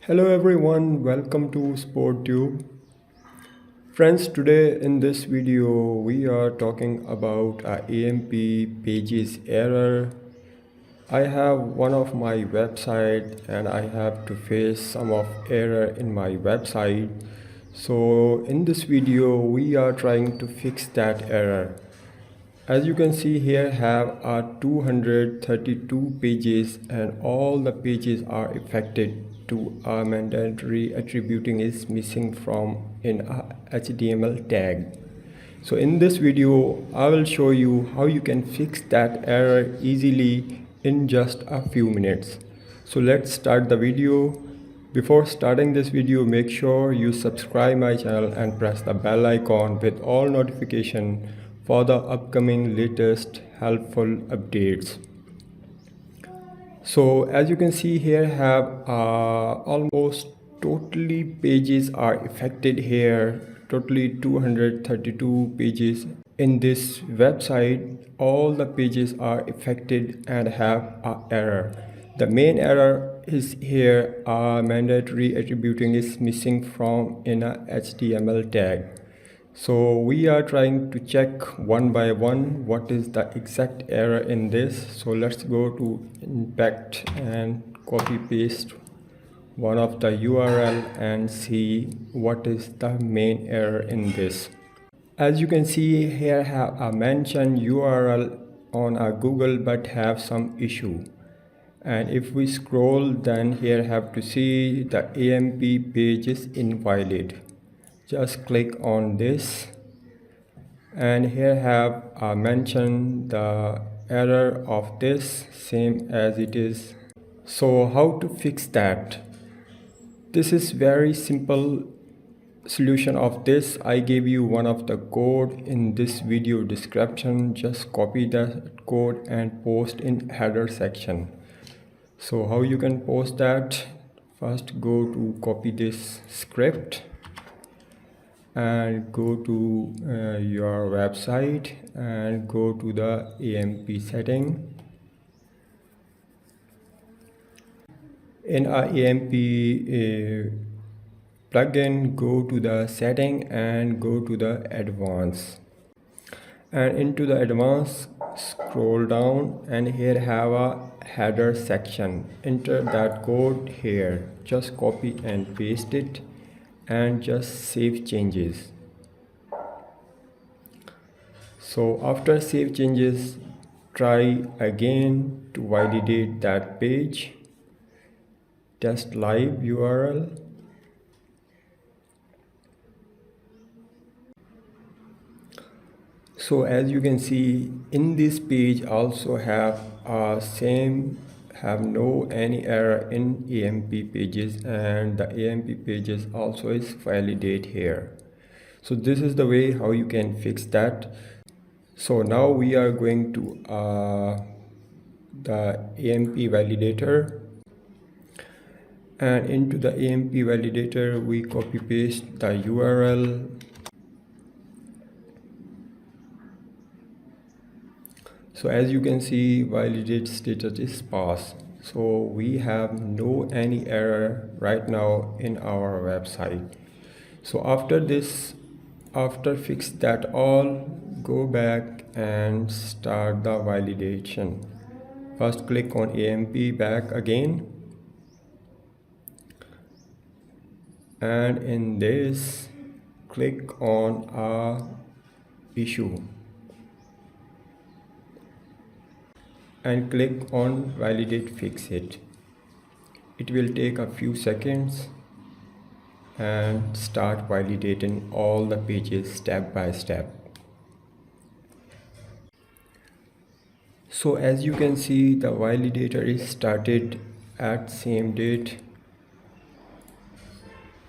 Hello everyone, welcome to SportTube. Friends, today in this video we are talking about a AMP pages error. I have one of my website and I have to face some of error in my website. So in this video we are trying to fix that error. As you can see here have 232 pages and all the pages are affected to a mandatory attributing is missing from in a HTML tag. So in this video I will show you how you can fix that error easily in just a few minutes. So let's start the video. Before starting this video, make sure you subscribe my channel and press the bell icon with all notification for the upcoming latest helpful updates. So as you can see here have almost totally pages are affected here, totally 232 pages in this website. All the pages are affected and have an error. The main error is here mandatory attributing is missing from in a HTML tag. So we are trying to check one by one what is the exact error in this. So let's go to impact and copy paste one of the URL and see what is the main error in this. As you can see here have a mentioned URL on a Google but have some issue. And if we scroll then here have to see the AMP page is invalid. Just click on this and here have mentioned the error of this same as it is. So how to fix that? This is very simple solution of this. I gave you one of the code in this video description. Just copy the code and post in header section. So how you can post that? First go to copy this script and go to your website and go to the AMP setting. In our AMP plugin, go to the setting and go to the advanced, and into the advanced scroll down and here have a header section. Enter that code here, just copy and paste it and just save changes. So after save changes, try again to validate that page. Test live URL. So as you can see in this page also have no any error in AMP pages and the AMP pages also is validate here. So this is the way how you can fix that. So now we are going to the AMP validator, and into the AMP validator we copy paste the URL. So as you can see validate status is pass. So we have no any error right now in our website. So after this, after fix that all, go back and start the validation. First click on AMP back again, and in this click on issue and click on validate fix it. It will take a few seconds and start validating all the pages step by step. So as you can see the validator is started at same date.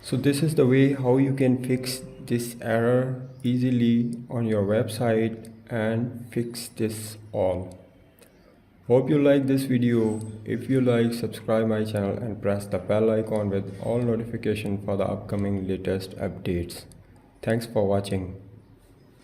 So this is the way how you can fix this error easily on your website and fix this all. Hope you like this video. If you like, subscribe my channel and press the bell icon with all notification for the upcoming latest updates. Thanks for watching.